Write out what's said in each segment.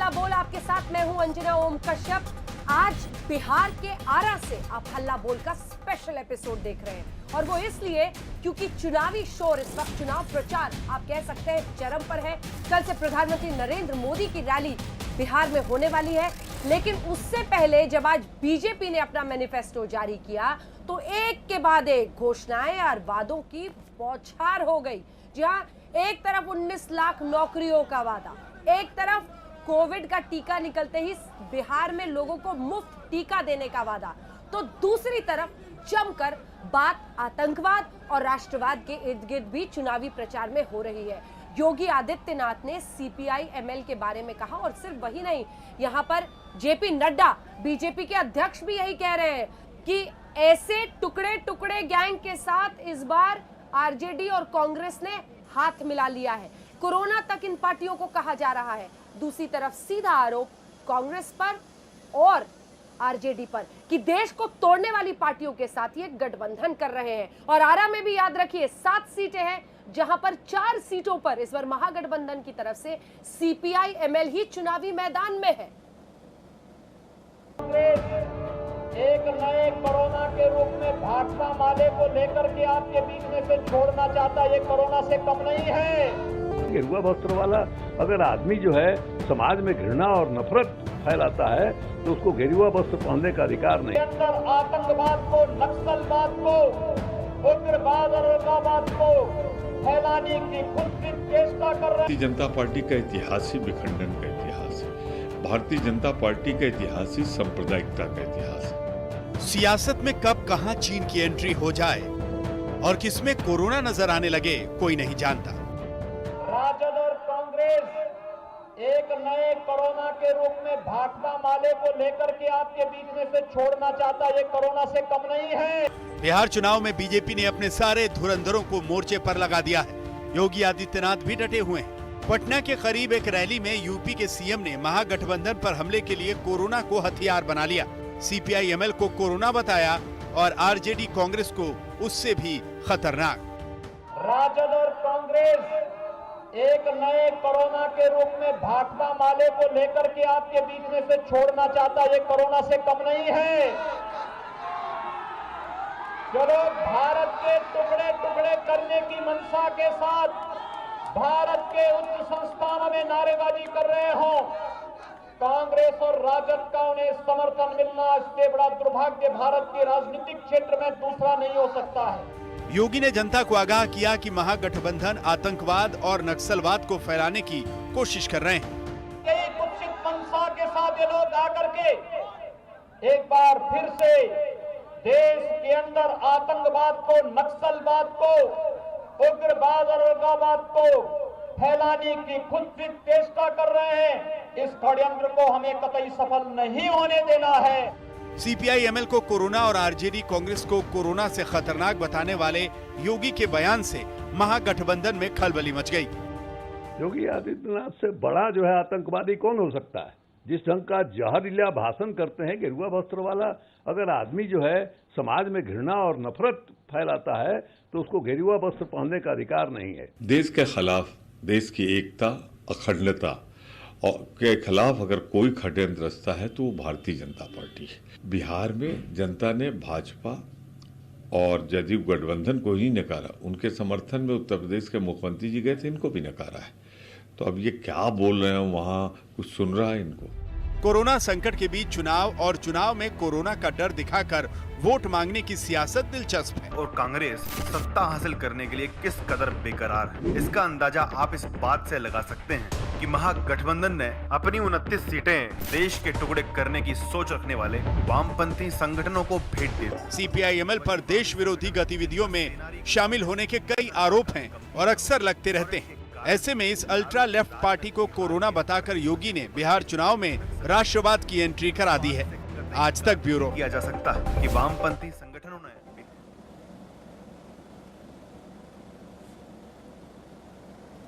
हल्ला बोल आपके साथ मैं हूं अंजना ओम कश्यप। आज बिहार के आरा से आप हल्ला बोल का स्पेशल एपिसोड देख रहे हैं और वो इसलिए क्योंकि चुनावी शोर इस वक्त, चुनाव प्रचार आप कह सकते हैं चरम पर है। कल से प्रधानमंत्री नरेंद्र मोदी की रैली बिहार में होने वाली है, लेकिन उससे पहले जब आज बीजेपी ने अपना मैनिफेस्टो जारी किया तो एक के बाद एक घोषणाएं और वादों की बौछार हो गई। जहां एक तरफ 19 लाख नौकरियों का वादा, एक तरफ कोविड का टीका निकलते ही बिहार में लोगों को मुफ्त टीका देने का वादा, तो दूसरी तरफ जमकर बात आतंकवाद और राष्ट्रवाद के इर्द गिर्द भी चुनावी प्रचार में हो रही है। योगी आदित्यनाथ ने सीपीआई एमएल के बारे में कहा और सिर्फ वही नहीं, यहां पर जेपी नड्डा बीजेपी के अध्यक्ष भी यही कह रहे हैं कि ऐसे टुकड़े टुकड़े गैंग के साथ इस बार आरजेडी और कांग्रेस ने हाथ मिला लिया है। कोरोना तक इन पार्टियों को कहा जा रहा है। दूसरी तरफ सीधा आरोप कांग्रेस पर और आरजेडी पर कि देश को तोड़ने वाली पार्टियों के साथ ये गठबंधन कर रहे हैं। और आरा में भी याद रखिए 7 सीटें हैं, जहां पर 4 सीटों पर इस बार महागठबंधन की तरफ से सीपीआई एमएल ही चुनावी मैदान में है। एक नए कोरोना के रूप में भाकपा माले को लेकर के आपके बीच में से छोड़ना चाहता, ये कोरोना से कम नहीं है। गेरुआ वस्त्र वाला अगर आदमी जो है समाज में घृणा और नफरत फैलाता है तो उसको गेरुआ वस्त्र पहनने का अधिकार नहीं। अंदर आतंकवाद को, नक्सलवाद को, उग्रवाद और उग्रवाद को फैलाने की खुद की चेष्टा कर रहे। भारतीय जनता पार्टी का इतिहास ही विखंडन का इतिहास है। भारतीय जनता पार्टी का इतिहास ही सांप्रदायिकता का इतिहास है। सियासत में कब कहां चीन की एंट्री हो जाए और किसमें कोरोना नजर आने लगे कोई नहीं जानता। राजद और कांग्रेस एक नए कोरोना के रूप में भाकपा माले को लेकर के आपके बीच में से छोड़ना चाहता, ये कोरोना से कम नहीं है। बिहार चुनाव में बीजेपी ने अपने सारे धुरंधरों को मोर्चे पर लगा दिया है। योगी आदित्यनाथ भी डटे हुए हैं। पटना के करीब एक रैली में यूपी के सीएम ने महागठबंधन पर हमले के लिए कोरोना को हथियार बना लिया। सीपीआई एमएल को कोरोना बताया और आरजेडी कांग्रेस को उससे भी खतरनाक। राजद और कांग्रेस एक नए कोरोना के रूप में भाकपा माले को लेकर के आपके बीच में से छोड़ना चाहता, ये कोरोना से कम नहीं है। चलो भारत के टुकड़े टुकड़े करने की मंशा के साथ भारत के उच्च संस्थानों में नारेबाजी कर रहे हो, कांग्रेस और राजद का उन्हें समर्थन मिलना इससे बड़ा दुर्भाग्य भारत के राजनीतिक क्षेत्र में दूसरा नहीं हो सकता है। योगी ने जनता को आगाह किया कि महागठबंधन आतंकवाद और नक्सलवाद को फैलाने की कोशिश कर रहे हैं। यही कुत्सित मंशा के साथ ये लोग आकर के एक बार फिर से देश के अंदर आतंकवाद को, नक्सलवाद को, उग्रवाद और उग्रवाद को फैलाने की खुद की चेष्टा कर रहे हैं। इस षड्यंत्र को हमें कतई सफल नहीं होने देना है। सीपीआई एमएल को कोरोना और आरजेडी कांग्रेस को कोरोना से खतरनाक बताने वाले योगी के बयान से महागठबंधन में खलबली मच गई। योगी आदित्यनाथ से बड़ा जो है आतंकवादी कौन हो सकता है? जिस ढंग का जहरीला भाषण करते हैं गेरुआ वस्त्र वाला अगर आदमी जो है समाज में घृणा और नफरत फैलाता है तो उसको गेरुआ वस्त्र पहनने का अधिकार नहीं है। देश के खिलाफ, देश की एकता, अखंडता और के खिलाफ अगर कोई षड्यंत्र रचता है तो वो भारतीय जनता पार्टी है। बिहार में जनता ने भाजपा और जदयू गठबंधन को ही नकारा। उनके समर्थन में उत्तर प्रदेश के मुख्यमंत्री जी गए थे, इनको भी नकारा है। तो अब ये क्या बोल रहे हैं, वहाँ कुछ सुन रहा है इनको। कोरोना संकट के बीच चुनाव और चुनाव में कोरोना का डर दिखाकर वोट मांगने की सियासत दिलचस्प है। और कांग्रेस सत्ता हासिल करने के लिए किस कदर बेकरार है, इसका अंदाजा आप इस बात से लगा सकते हैं कि महागठबंधन ने अपनी 29 सीटें देश के टुकड़े करने की सोच रखने वाले वामपंथी संगठनों को भेंट दी। सीपीआई एमएल पर देश विरोधी गतिविधियों में शामिल होने के कई आरोप हैं और अक्सर लगते रहते हैं। ऐसे में इस अल्ट्रा लेफ्ट पार्टी को कोरोना बताकर योगी ने बिहार चुनाव में राष्ट्रवाद की एंट्री करा दी है। आज तक ब्यूरो। किया जा सकता है कि वामपंथी संगठनों ने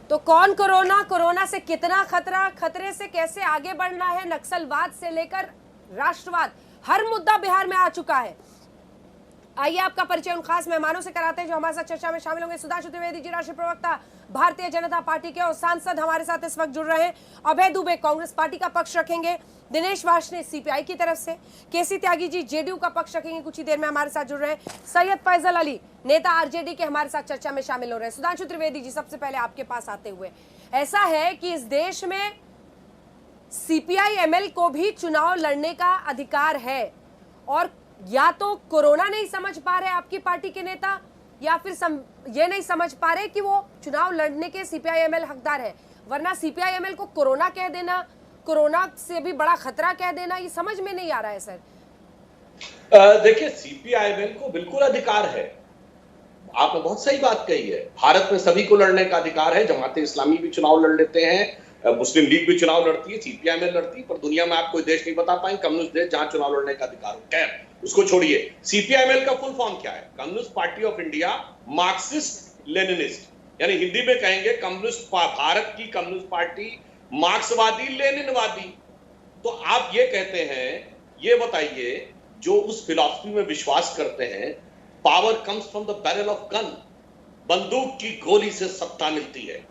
तो कौन कोरोना से कितना खतरा, खतरे से कैसे आगे बढ़ना है, नक्सलवाद से लेकर राष्ट्रवाद, हर मुद्दा बिहार में आ चुका है। आइए आपका परिचय उन खास मेहमानों से कराते हैं जो हमारे साथ चर्चा में शामिल होंगे। सुधांशु त्रिवेदी जी, राष्ट्रीय प्रवक्ता भारतीय जनता पार्टी के, और सांसद हमारे साथ इस वक्त जुड़ रहे हैं अभय दुबे, कांग्रेस पार्टी का पक्ष रखेंगे, दिनेश वार्ष्णेय सीपीआई की तरफ से, केसी त्यागी जी जेडीयू का पक्ष रखेंगे, कुछ ही देर में हमारे साथ जुड़ रहे हैं सैयद फैजल अली, नेता आरजेडी के, हमारे साथ चर्चा में शामिल हो रहे हैं। सुधांशु त्रिवेदी जी, सबसे पहले आपके पास आते हुए, ऐसा है कि इस देश में सीपीआई एमएल को भी चुनाव लड़ने का अधिकार है, और या तो कोरोना नहीं समझ पा रहे आपकी पार्टी के नेता, या फिर ये नहीं समझ पा रहे कि वो चुनाव लड़ने के सीपीआई एमएल हकदार है, वरना सीपीआई एमएल को कोरोना कह देना, कोरोना से भी बड़ा खतरा कह देना, ये समझ में नहीं आ रहा है सर। देखिए, सीपीआईएमएल को बिल्कुल अधिकार है, आपने बहुत सही बात कही है। भारत में सभी को लड़ने का अधिकार है। जमाते इस्लामी भी चुनाव लड़ लेते हैं, मुस्लिम लीग भी चुनाव लड़ती है, सीपीआईएमएल लड़ती है, पर दुनिया में आप कोई देश नहीं बता पाएंगे कम्युनिस्ट देश जहां चुनाव लड़ने का अधिकार हो। खैर, उसको छोड़िए। सीपीआईएमएल का फुल फॉर्म क्या है? Communist party of India Marxist Leninist, यानी हिंदी में कहेंगे कम्युनिस्ट भारत की कम्युनिस्ट पार्टी मार्क्सवादी लेनिनवादी। तो आप ये कहते हैं, ये बताइए, जो उस फिलॉसफी में विश्वास करते हैं, power comes from the barrel of gun, बंदूक की गोली से सत्ता मिलती है,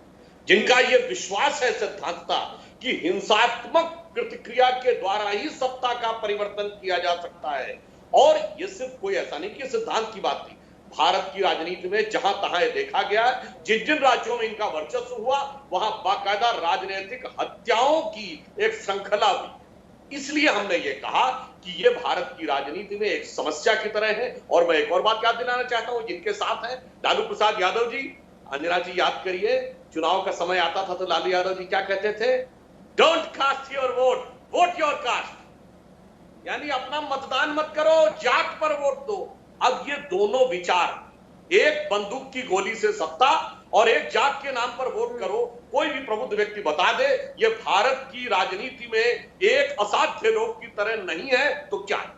जिनका यह विश्वास है सिद्धांतता कि हिंसात्मक प्रतिक्रिया के द्वारा ही सत्ता का परिवर्तन किया जा सकता है। और यह सिर्फ कोई ऐसा नहीं कि सिद्धांत की बात थी, भारत की राजनीति में जहां तहां यह देखा गया, जिन जिन राज्यों में इनका वर्चस्व हुआ वहां बाकायदा राजनीतिक हत्याओं की एक श्रृंखला हुई। इसलिए हमने ये कहा कि ये भारत की राजनीति में एक समस्या की तरह है। और मैं एक और बात याद दिलाना चाहता हूं जिनके साथ है लालू प्रसाद यादव जी। अंजना जी याद करिए, चुनाव का समय आता था तो लालू यादव जी क्या कहते थे? Don't cast your vote, vote your caste, यानी अपना मतदान मत करो, जात पर वोट दो। अब ये दोनों विचार, एक बंदूक की गोली से सत्ता और एक जात के नाम पर वोट करो, कोई भी प्रबुद्ध व्यक्ति बता दे ये भारत की राजनीति में एक असाध्य रोग की तरह नहीं है तो क्या है?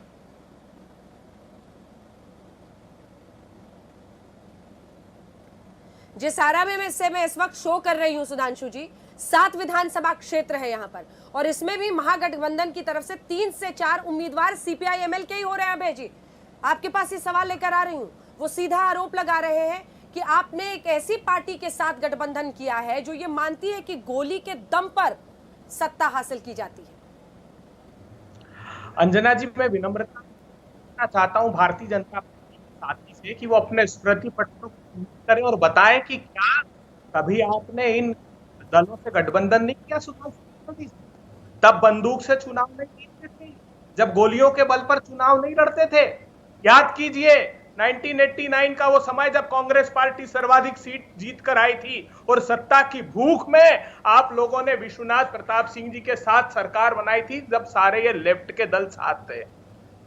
जिस आरा में मैं इस वक्त शो कर रही हूं सुधांशु जी, 7 विधानसभा क्षेत्र है यहां पर, और इसमें भी महागठबंधन की तरफ से 3 से 4 उम्मीदवार सीपीआई एमएल के ही हो रहे हैं। अभय जी, आपके पास ये सवाल लेकर आ रही हूं। वो सीधा आरोप लगा रहे हैं कि आपने एक ऐसी पार्टी के साथ गठबंधन किया है जो ये मानती है कि गोली के दम पर सत्ता हासिल की जाती है। अंजना जी, मैं विनम्रता चाहता हूं भारतीय जनता पार्टी के साथी से कि वो अपने स्मृति पत्र को करें और बताएं कि क्या कभी आपने इन दलों से गठबंधन नहीं किया? तब बंदूक से चुनाव नहीं जीतते थे, जब गोलियों के बल पर चुनाव नहीं लड़ते थे। याद कीजिए 1989 का वो समय जब कांग्रेस पार्टी सर्वाधिक सीट जीत कर आई थी और सत्ता की भूख में आप लोगों ने विश्वनाथ प्रताप सिंह जी के साथ सरकार बनाई थी, जब सारे ये लेफ्ट के दल साथ थे।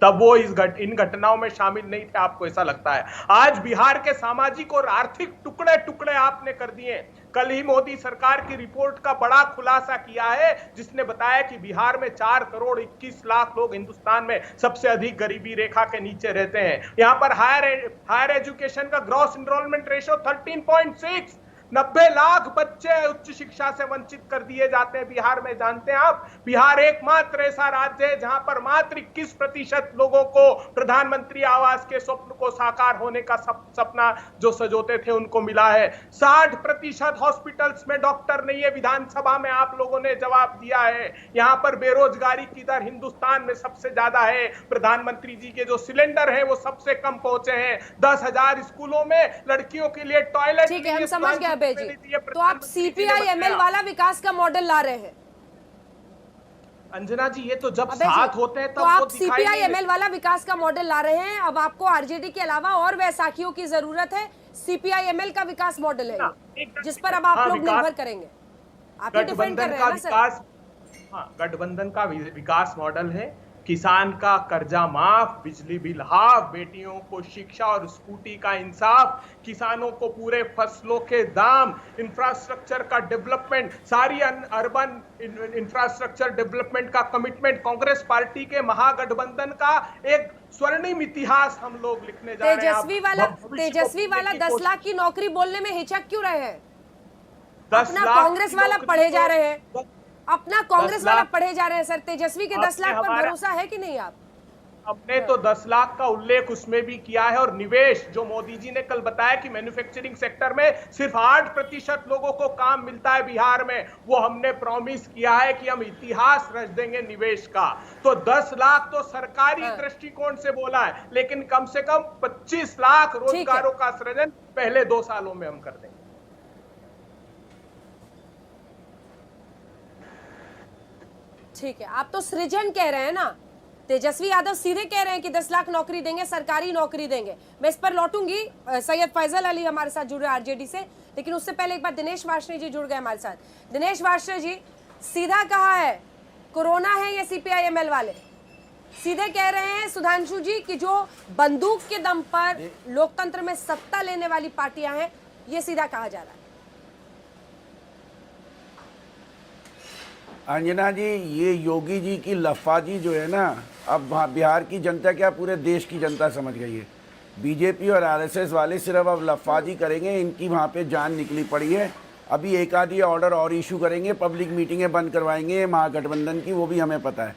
तब वो इन घटनाओं में शामिल नहीं थे, आपको ऐसा लगता है? आज बिहार के सामाजिक और आर्थिक टुकड़े टुकड़े आपने कर दिए। कल ही मोदी सरकार की रिपोर्ट का बड़ा खुलासा किया है, जिसने बताया कि बिहार में 4 करोड़ 21 लाख लोग हिंदुस्तान में सबसे अधिक गरीबी रेखा के नीचे रहते हैं। यहाँ पर हायर एजुकेशन का ग्रॉस एनरोलमेंट रेशियो 13.6, 90 लाख बच्चे उच्च शिक्षा से वंचित कर दिए जाते हैं बिहार में। जानते हैं आप, बिहार एकमात्र ऐसा राज्य है जहां पर मात्र 21% लोगों को प्रधानमंत्री आवास के स्वप्न को साकार होने का सपना जो सजोते थे उनको मिला है। 60% हॉस्पिटल्स में डॉक्टर नहीं है। विधानसभा में आप लोगों ने जवाब दिया है। यहाँ पर बेरोजगारी की दर हिंदुस्तान में सबसे ज्यादा है। प्रधानमंत्री जी के जो सिलेंडर है वो सबसे कम पहुंचे हैं। 10,000 स्कूलों में लड़कियों के लिए टॉयलेट, ठीक है, हम समझ गए जी। तो आप सीपीआई एमएल वाला विकास का मॉडल ला रहे हैं अंजना जी, ये तो जब साथ होते हैं तब तो आप सीपीआई एमएल वाला विकास का मॉडल ला रहे हैं। अब आपको आरजेडी के अलावा और वैसाखियों की जरूरत है। सीपीआई एमएल का विकास मॉडल है जिस पर अब आप लोग निर्भर करेंगे। आप डिफेंड कर रहे हैं ना सर? गठबंधन का विकास मॉडल है किसान का कर्जा माफ, बिजली बिल हाफ, बेटियों को शिक्षा और स्कूटी का इंसाफ, किसानों को पूरे फसलों के दाम, इंफ्रास्ट्रक्चर का डेवलपमेंट, सारी अर्बन इंफ्रास्ट्रक्चर डेवलपमेंट का कमिटमेंट। कांग्रेस पार्टी के महागठबंधन का एक स्वर्णिम इतिहास हम लोग लिखने जा रहे हैं। तेजस्वी वाला 10 लाख की नौकरी बोलने में हिचक क्यों रहे हैं? अपना कांग्रेस वाला पढ़े जा रहे हैं, अपना कांग्रेस वाला पढ़े जा रहे हैं सर। तेजस्वी के 10 लाख पर भरोसा है कि नहीं? आप हमने तो 10 लाख का उल्लेख उसमें भी किया है। और निवेश, जो मोदी जी ने कल बताया कि मैन्युफैक्चरिंग सेक्टर में सिर्फ 8% लोगों को काम मिलता है बिहार में, वो हमने प्रॉमिस किया है कि हम इतिहास रच देंगे निवेश का। तो 10 लाख तो सरकारी दृष्टिकोण से बोला है, लेकिन कम से कम 25 लाख रोजगारों का सृजन पहले 2 सालों में हम कर देंगे। ठीक है, आप तो सृजन कह रहे हैं ना, तेजस्वी यादव सीधे कह रहे हैं कि 10 लाख नौकरी देंगे, सरकारी नौकरी देंगे। मैं इस पर लौटूंगी। सैयद फैजल अली हमारे साथ जुड़ रहे हैं आरजेडी से, लेकिन उससे पहले एक बार दिनेश वार्ष्णेय जी जुड़ गए हमारे साथ। दिनेश वार्ष्णेय जी, सीधा कहा है कोरोना है ये सीपीआई-एमएल वाले, सीधे कह रहे हैं सुधांशु जी कि जो बंदूक के दम पर लोकतंत्र में सत्ता लेने वाली पार्टियां हैं, ये सीधा कहा जा रहा है। अंजना जी, ये योगी जी की लफाजी जो है ना, अब बिहार की जनता क्या पूरे देश की जनता समझ गई है। बीजेपी और आरएसएस वाले सिर्फ अब लफाजी करेंगे, इनकी वहाँ पे जान निकली पड़ी है। अभी एक आधी ऑर्डर और इशू करेंगे, पब्लिक मीटिंगें बंद करवाएंगे महागठबंधन की, वो भी हमें पता है।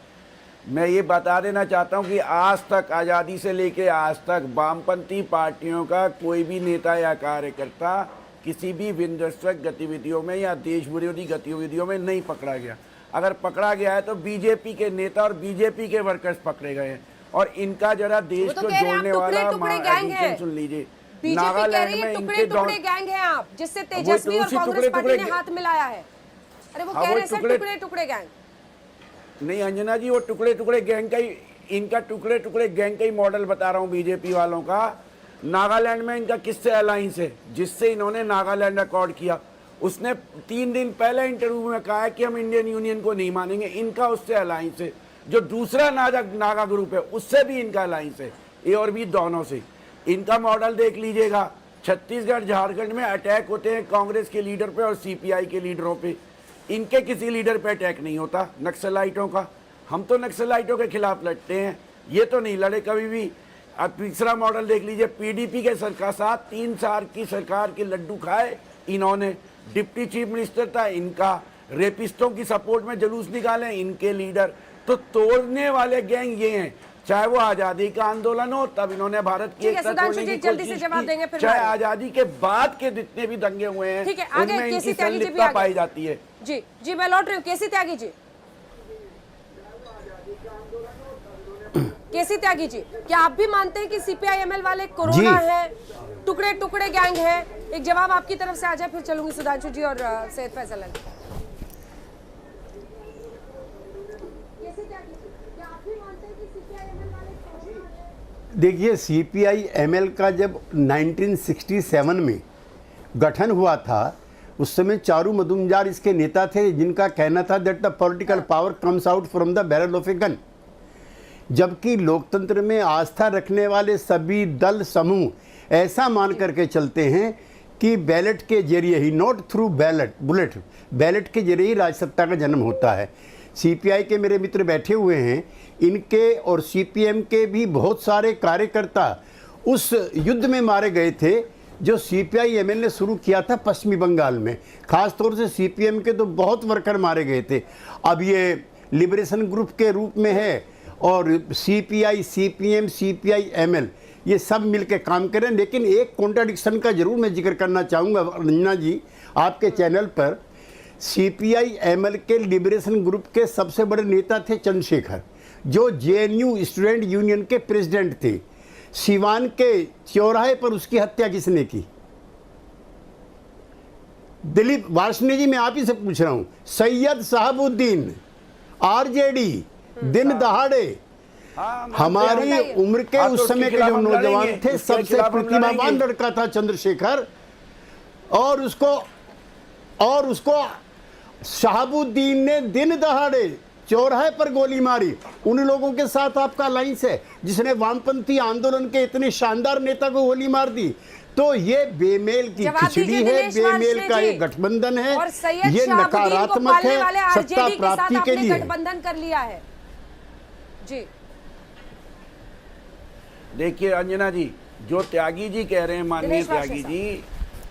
मैं ये बता देना चाहता हूँ कि आज तक, आज़ादी से लेके आज तक, वामपंथी पार्टियों का कोई भी नेता या कार्यकर्ता किसी भी विध्वंसक गतिविधियों में या देश विरोधी गतिविधियों में नहीं पकड़ा गया। अगर पकड़ा गया है तो बीजेपी के नेता और बीजेपी के वर्कर्स पकड़े गए हैं। और इनका जरा देश को जोड़ने वाला एडिशन सुन लीजिए। नागालैंड में इनके टुकड़े गैंग हैं आप, जिससे तेजस्वी और कांग्रेस पार्टी ने हाथ मिलाया है। अरे वो कह रहे हैं टुकड़े टुकड़े गैंग नहीं अंजना जी, वो टुकड़े टुकड़े गैंग का ही, इनका टुकड़े टुकड़े गैंग का ही मॉडल बता रहा हूँ बीजेपी वालों का। नागालैंड में इनका किससे अलायंस है, जिससे इन्होंने नागालैंड अकॉर्ड किया। उसने 3 दिन पहले इंटरव्यू में कहा है कि हम इंडियन यूनियन को नहीं मानेंगे। इनका उससे अलायंस है। जो दूसरा नागा ग्रुप है उससे भी इनका अलायंस है, ए और बी दोनों से। इनका मॉडल देख लीजिएगा। छत्तीसगढ़ झारखंड में अटैक होते हैं कांग्रेस के लीडर पे और सीपीआई के लीडरों पे। इनके किसी लीडर पे अटैक नहीं होता नक्सलाइटों का। हम तो नक्सलाइटों के खिलाफ लड़ते हैं, ये तो नहीं लड़े कभी भी। अब तीसरा मॉडल देख लीजिए, पीडीपी के सरकार साथ 3 साल की सरकार के लड्डू खाए इन्होंने। डिप्टी चीफ मिनिस्टर था इनका। रेपिस्टों की सपोर्ट में जुलूस निकाले इनके लीडर। तो तोड़ने वाले गैंग ये हैं। चाहे वो आजादी का आंदोलन हो, तब इन्होंने भारत की एकता तोड़ने की कोशिश की, चाहे आजादी के बाद के जितने भी दंगे हुए हैं उनमें इनकी संलिप्तता पाई जाती है। जी जी, मैं लौट रही हूँ। केसी त्यागी जी, केसी त्यागी जी, क्या आप भी मानते हैं कि सीपीआई-एमएल वाले कोरोना है, टुकड़े टुकड़े गैंग है? एक जवाब आपकी तरफ से आ जाए, फिर चलूंगी सुधांशु जी और सैयद फैजल अली। देखिए, सीपीआई-एमएल का जब 1967 में गठन हुआ था, उस समय चारू मजुमदार इसके नेता थे, जिनका कहना था that the political power comes out from the barrel of a gun. जबकि लोकतंत्र में आस्था रखने वाले सभी दल समूह ऐसा मान करके चलते हैं कि बैलेट के जरिए ही, नॉट थ्रू बैलेट के जरिए ही राजसत्ता का जन्म होता है। सीपीआई के मेरे मित्र बैठे हुए हैं, इनके और सीपीएम के भी बहुत सारे कार्यकर्ता उस युद्ध में मारे गए थे जो सीपीआई-एमएल ने शुरू किया था पश्चिमी बंगाल में। खास तौर से सीपीएम के तो बहुत वर्कर मारे गए थे। अब ये लिबरेशन ग्रुप के रूप में है और सीपीआई, सीपीएम, सीपीआई-एमएल ये सब मिलकर काम करें। लेकिन एक कॉन्ट्राडिक्शन का जरूर मैं जिक्र करना चाहूँगा रंजना जी आपके चैनल पर। सीपीआई-एमएल के लिबरेशन ग्रुप के सबसे बड़े नेता थे चंद्रशेखर, जो जेएनयू स्टूडेंट यूनियन के प्रेसिडेंट थे। सिवान के चौराहे पर उसकी हत्या किसने की? दिलीप वार्ष्णेय जी, मैं आप ही से पूछ रहा हूं। सैयद शहाबुद्दीन, आरजेडी, दिन दहाड़े, हमारी उम्र के उस समय के जो नौजवान थे, सबसे प्रतिभावान लड़का था चंद्रशेखर। और उसको शहाबुद्दीन ने दिन दहाड़े चौराहे पर गोली मारी। उन लोगों के साथ आपका अलायंस है जिसने वामपंथी आंदोलन के इतने शानदार नेता को गोली मार दी। तो ये बेमेल की खिचड़ी है, बेमेल का एक गठबंधन है, ये नकारात्मक है सत्ता प्राप्ति के लिए। गठबंधन कर लिया है जी। देखिए अंजना जी, जो त्यागी जी कह रहे हैं, माननीय त्यागी जी,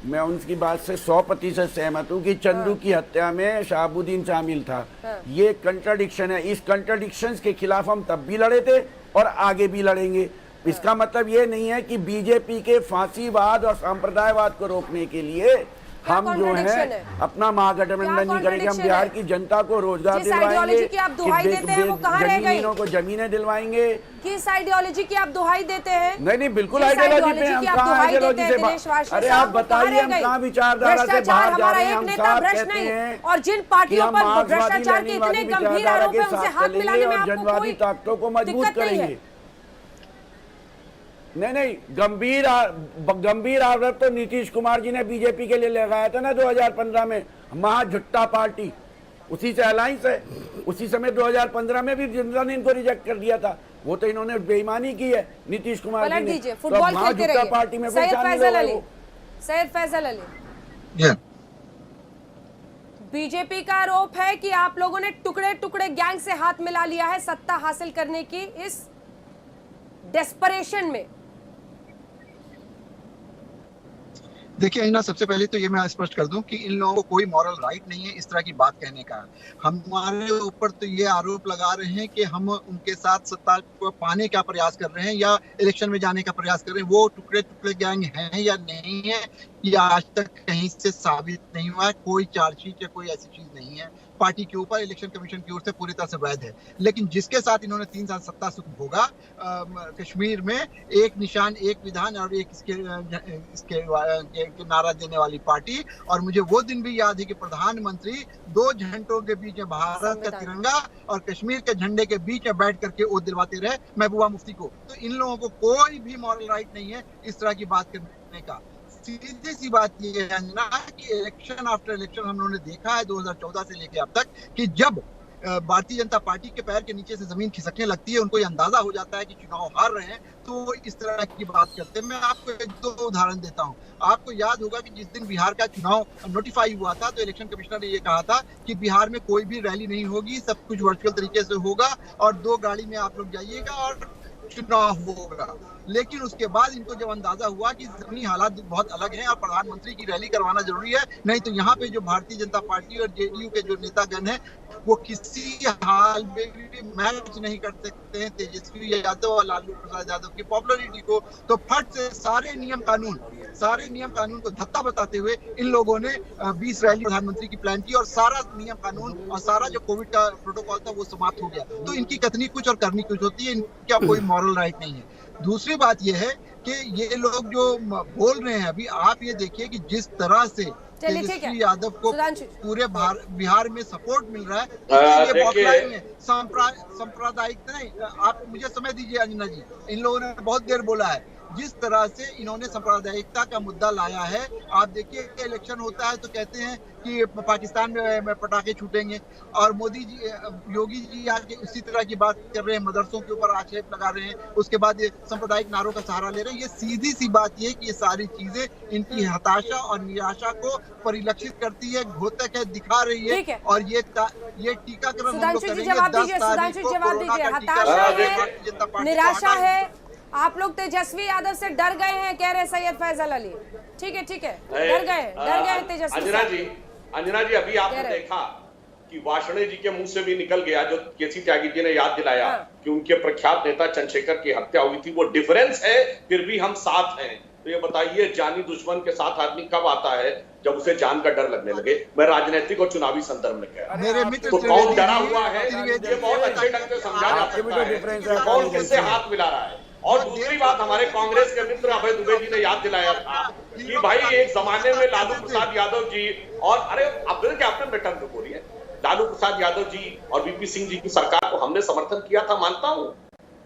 मैं उनकी बात से 100% सहमत हूँ कि चंदू की हत्या में शहाबुद्दीन शामिल था। ये कंट्राडिक्शन है। इस कंट्राडिक्शंस के खिलाफ हम तब भी लड़े थे और आगे भी लड़ेंगे। इसका मतलब ये नहीं है कि बीजेपी के फांसीवाद और सांप्रदायवाद को रोकने के लिए हम जो है अपना महागठबंधन नहीं करेंगे। हम बिहार की जनता को रोजगार दिलवाएंगे, की आप दुहाई देते हैं वो कहाँ रह गई? जमीनों को जमीनें दिलवाएंगे। किस आइडियोलॉजी की आप दुहाई देते हैं? नहीं बिल्कुल आइडियोलॉजी पे हम कहाँ आइडियोलॉजी से अरे आप बताइए हम कहाँ विचारधारा से बाहर जा रहे हैं। हम साफ कहते हैं और जिन पार्टियों पर भ्रष्टाचार के इतने गंभीर आरोप हैं उनसे हाथ मिलाने में आपको जनवादी ताकतों को मजबूत करेंगे। नहीं गंभीर आरोप तो नीतीश कुमार जी ने बीजेपी के लिए लगाया था ना 2015 में, महा झुट्टा पार्टी, उसी से अलायंस है। उसी समय 2015 में भी जनता ने इनको रिजेक्ट कर दिया था, वो तो इन्होंने बेईमानी की है नीतीश कुमार जी ने। फुटबॉल खेलते रहिए। पार्टी में सैयद फैजल अली, बीजेपी का आरोप है कि आप लोगों ने टुकड़े टुकड़े गैंग से हाथ मिला लिया है सत्ता हासिल करने की इस डेस्परेशन में। देखिए अंजना, सबसे पहले तो ये मैं स्पष्ट कर दूं कि इन लोगों को कोई मॉरल राइट नहीं है इस तरह की बात कहने का। हमारे ऊपर तो ये आरोप लगा रहे हैं कि हम उनके साथ सत्ता को पाने का प्रयास कर रहे हैं या इलेक्शन में जाने का प्रयास कर रहे हैं। वो टुकड़े टुकड़े गैंग हैं या नहीं है ये आज तक कहीं से साबित नहीं हुआ है। कोई चार्जशीट या कोई ऐसी चीज नहीं है पार्टी के ऊपर, इलेक्शन कमीशन की ओर से पूरी तरह से वैध है। लेकिन जिसके साथ इन्होंने 3 साल सत्ता सुख भोगा कश्मीर में, एक निशान एक विधान और एक इसके नारा देने वाली पार्टी। और मुझे वो दिन भी याद है कि प्रधानमंत्री 2 झंडों के बीच में भारत का तिरंगा और कश्मीर के झंडे के बीच में बैठ करके ओथ दिलवाते रहे महबूबा मुफ्ती को। तो इन लोगों को कोई भी मॉरल राइट नहीं है इस तरह की बात करने का। सीधी सी बात ये है अंजना कि इलेक्शन आफ्टर इलेक्शन हम लोगों ने देखा है 2014 से लेकर अब तक कि जब भारतीय जनता पार्टी के पैर के नीचे से जमीन खिसकने लगती है, उनको ये अंदाजा हो जाता है कि चुनाव हार रहे हैं, तो इस तरह की बात करते हैं। मैं आपको 1-2 उदाहरण देता हूं। आपको याद होगा कि जिस दिन बिहार का चुनाव नोटिफाई हुआ था तो इलेक्शन कमिश्नर ने ये कहा था कि बिहार में कोई भी रैली नहीं होगी, सब कुछ वर्चुअल तरीके से होगा और 2 गाड़ी में आप लोग जाइएगा और चुनाव होगा। लेकिन उसके बाद इनको जब अंदाजा हुआ कि जमीनी हालात बहुत अलग हैं और प्रधानमंत्री की रैली करवाना जरूरी है, नहीं तो यहाँ पे जो भारतीय जनता पार्टी और जेडीयू के जो नेतागण हैं वो किसी हाल में भी मैच नहीं कर सकते हैं तेजस्वी यादव और लालू प्रसाद यादव की पॉपुलरिटी को। तो फट से सारे नियम कानून को धत्ता बताते हुए इन लोगों ने 20 रैली प्रधानमंत्री की प्लान की और सारा नियम कानून और सारा जो कोविड का प्रोटोकॉल था वो समाप्त हो गया। तो इनकी कथनी कुछ और करनी कुछ होती है, इनका कोई मॉरल राइट नहीं है। दूसरी बात यह है कि ये लोग जो बोल रहे हैं अभी, आप ये देखिए कि जिस तरह से तेजस्वी यादव को पूरे बिहार में सपोर्ट मिल रहा है, सांप्रदायिक नहीं, आप मुझे समय दीजिए अंजना जी, इन लोगों ने बहुत देर बोला है। जिस तरह से इन्होंने सांप्रदायिकता का मुद्दा लाया है, आप देखिए इलेक्शन होता है तो कहते हैं कि पाकिस्तान में पटाखे छूटेंगे और मोदी जी, योगी जी आके उसी तरह की बात कर रहे हैं, मदरसों के ऊपर आक्षेप लगा रहे हैं, उसके बाद ये सांप्रदायिक नारों का सहारा ले रहे हैं। ये सीधी सी बात ये कि ये सारी चीजें इनकी हताशा और निराशा को परिलक्षित करती है, घोतक है, दिखा रही है। और ये टीकाकरण हम लोग करेंगे 10 तारीख को कोरोना का टीकाकरण। निराशा है, आप लोग तेजस्वी यादव से डर गए हैं कह रहे सैयद फैजल अली। ठीक है डर गए तेजस्वी। अंजना जी अभी आपने देखा कि वार्ष्णेय जी के मुंह से भी निकल गया, जो केसी त्यागी जी ने याद दिलाया कि उनके प्रख्यात नेता चंद्रशेखर की हत्या हुई थी। वो डिफरेंस है, फिर भी हम साथ हैं। तो ये बताइए, जानी दुश्मन के साथ आदमी कब आता है? जब उसे जान का डर लगने लगे। मैं राजनीतिक और चुनावी संदर्भ में कह रहा हूं। तो कौन डरा हुआ है ये बहुत अच्छे ढंग से समझा जा सकता है, कौन किससे हाथ मिला रहा है। और दूसरी बात, हमारे कांग्रेस के मित्र अभय दुबे जी ने याद दिलाया था कि भाई एक जमाने में लालू प्रसाद यादव जी और आपने टर्म पे बोली है, लालू प्रसाद यादव जी और वीपी सिंह जी की सरकार को हमने समर्थन किया था, मानता हूं,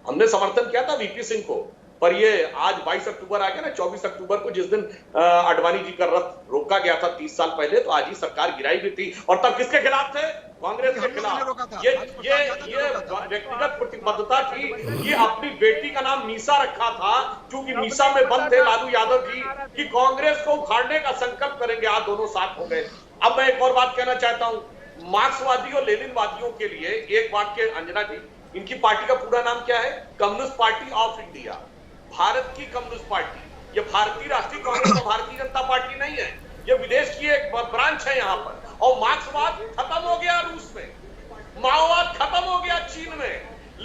हमने समर्थन किया था वीपी सिंह को। पर ये आज 22 अक्टूबर आ गया ना, 24 अक्टूबर को जिस दिन अडवाणी जी का रथ रोका गया था 30 साल पहले, तो आज ही सरकार गिराई भी थी। और तब किसके खिलाफ थे? कांग्रेस के खिलाफ। ये व्यक्तिगत प्रतिबद्धता थी कि अपनी बेटी का नाम मीसा रखा था, क्योंकि मीसा में बंद थे लालू यादव जी, कि कांग्रेस को उखाड़ने का संकल्प करेंगे। आज दोनों साथ हो गए। अब मैं एक और बात कहना चाहता हूं, मार्क्सवादी और लेनिनवादियों के लिए एक वाक्य अंजना जी, इनकी पार्टी का पूरा नाम क्या है? Communist party of India, Bharat की कम्युनिस्ट पार्टी। ये भारतीय राष्ट्रीय कांग्रेस और भारतीय जनता पार्टी नहीं है, ये विदेश की एक ब्रांच है यहाँ पर। और मार्क्सवाद खत्म हो गया रूस में, माओवाद खत्म हो गया चीन में,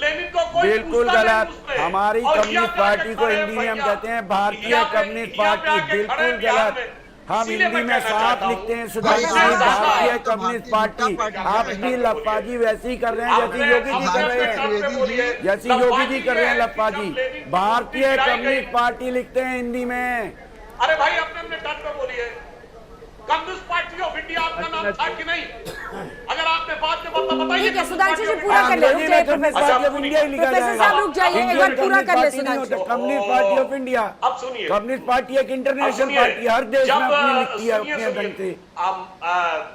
लेनिन को कोई बिल्कुल पूछता नहीं गलत। उसमें। हमारी और कम्युनिस्ट यहाँ पे पार्टी आके को खड़े हिंदी में हम भैया, कहते हैं भारतीय यहाँ पे- कम्युनिस्ट यहाँ पे पार्टी। आके खड़े बिल्कुल बिहार गलत। में। हम इसीलिए हिंदी मैं में कहना साफ चाहता हूँ, लिखते हैं भाई सुधांशु साहब, जी, भारतीय तो communist Bharatiya Janata party. Party आप भी लप्पाजी वैसे ही कर रहे हैं जैसे योगी जी कर रहे हैं, जैसे योगी जी कर रहे हैं लप्पाजी। भारतीय कम्युनिस्ट पार्टी लिखते हैं हिंदी में। अरे भाई अपने अपने टर्म पे बोलिए। कम्युनिस्ट पार्टी ऑफ इंडिया आपका नाम था कि नहीं? अगर आपने बात में बताइए। ठीक है सुधांशु जी पूरा कर ले, रुक जाइए प्रोफेसर साहब, रुक जाइए, एक बार पूरा कर ले Sudhanshu. Communist party of India. अब सुनिए, कम्युनिस्ट पार्टी एक इंटरनेशनल पार्टी, हर देश में अपनी लिखती है अपने ढंग से।